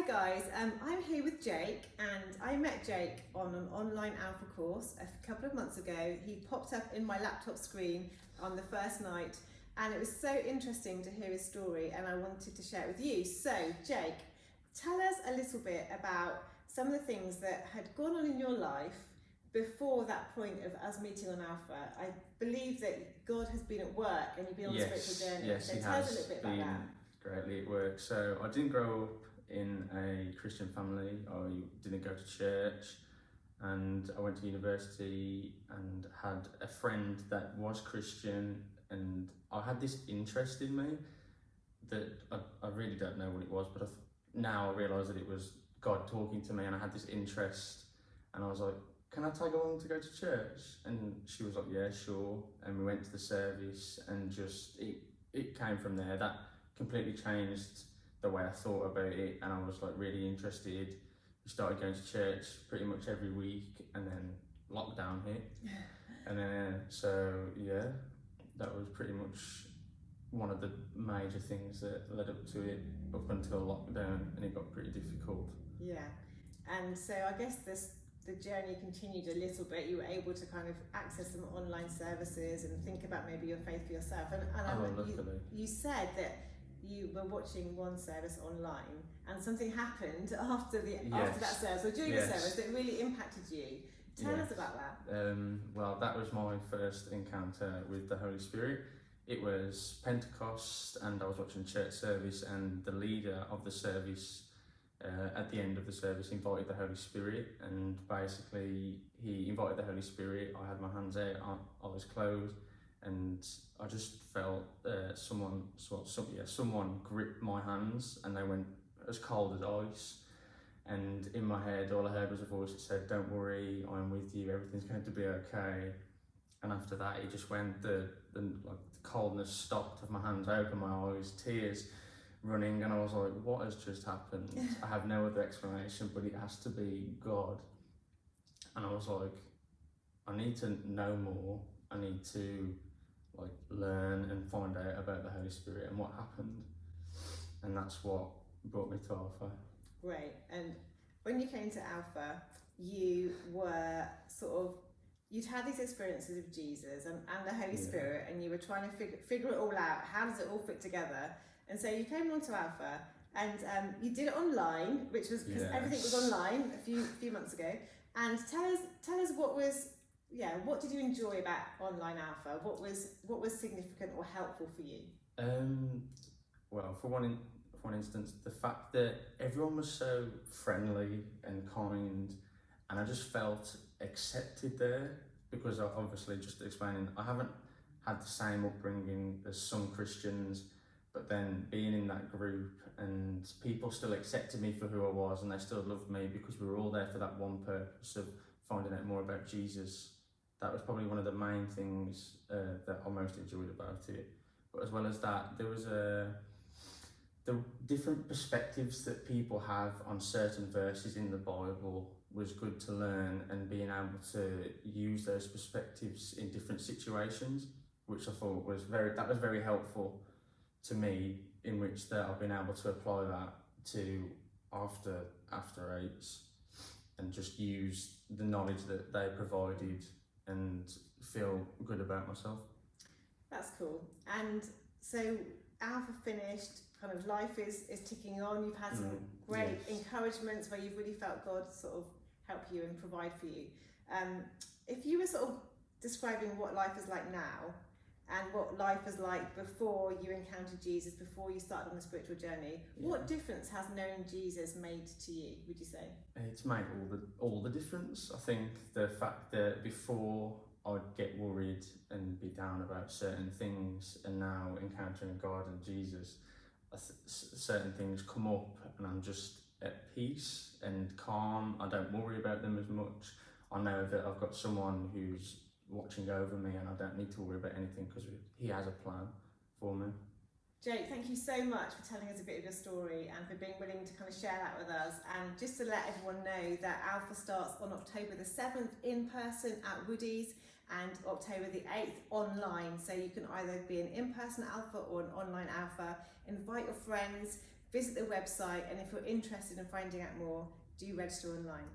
guys, I'm here with Jake, and I met Jake on an online alpha course a couple of months ago. He popped up in my laptop screen on the first night, and it was so interesting to hear his story, and I wanted to share it with you. So Jake, tell us a little bit about some of the things that had gone on in your life before that point of us meeting on Alpha. I believe that God has been at work and you've been on a spiritual journey. Yes, so he tell has us a little bit about been that. greatly at work. So I didn't grow up in a Christian family. I didn't go to church, and I went to university and had a friend that was Christian, and I had this interest in me that I really don't know what it was, but now I realise that it was God talking to me, and I had this interest, and I was like, can I tag along to go to church? And she was like, yeah, sure. And we went to the service, and just it came from there. That completely changed the way I thought about it, and I was like really interested. We started going to church pretty much every week, and then lockdown hit. And then, so yeah, that was pretty much one of the major things that led up to it, up until lockdown, and it got pretty difficult. Yeah, and so I guess the journey continued a little bit. You were able to kind of access some online services and think about maybe your faith for yourself. And you said that you were watching one service online, and something happened after that service or during the service that really impacted you. Tell us about that. Well, that was my first encounter with the Holy Spirit. It was Pentecost, and I was watching church service, and the leader of the service at the end of the service invited the Holy Spirit, and basically he invited the Holy Spirit. I had my hands out, I was closed, and I just felt someone gripped my hands, and they went as cold as ice. And in my head, all I heard was a voice that said, "Don't worry, I'm with you. Everything's going to be okay." And after that, it just went. The coldness stopped of my hands open, my eyes, tears running, and I was like, "What has just happened?" I have no other explanation, but it has to be God. And I was like, "I need to know more. I need to learn and find out about the Holy Spirit and what happened." And that's what brought me to Alpha. Great. And when you came to Alpha, you were you'd had these experiences of Jesus and the Holy Spirit, and you were trying to figure it all out. How does it all fit together? And so you came on to Alpha, and you did it online, which was because everything was online a few months ago. And tell us what did you enjoy about online Alpha? What was significant or helpful for you? Well, for one instance, the fact that everyone was so friendly and kind, and I just felt accepted there, because obviously, just explaining, I haven't had the same upbringing as some Christians, but then being in that group, and people still accepted me for who I was, and they still loved me because we were all there for that one purpose of finding out more about Jesus. That was probably one of the main things that I most enjoyed about it. But as well as that, there was the different perspectives that people have on certain verses in the Bible was good to learn, and being able to use those perspectives in different situations, which I thought was very helpful to me, in which that I've been able to apply that to after eights, and just use the knowledge that they provided and feel good about myself. That's cool. And so Alpha finished, kind of life is ticking on. You've had some great encouragements where you've really felt God sort of help you and provide for you. If you were sort of describing what life is like now and what life was like before you encountered Jesus, before you started on the spiritual journey, what difference has knowing Jesus made to you, would you say? It's made all the difference. I think the fact that before I'd get worried and be down about certain things, and now encountering God and Jesus, certain things come up and I'm just at peace and calm. I don't worry about them as much. I know that I've got someone who's watching over me, and I don't need to worry about anything because he has a plan for me. Jake, thank you so much for telling us a bit of your story and for being willing to kind of share that with us. And just to let everyone know that Alpha starts on October the 7th in person at Woodies, and October the 8th online. So you can either be an in-person Alpha or an online Alpha. Invite your friends, visit the website, and if you're interested in finding out more, do register online.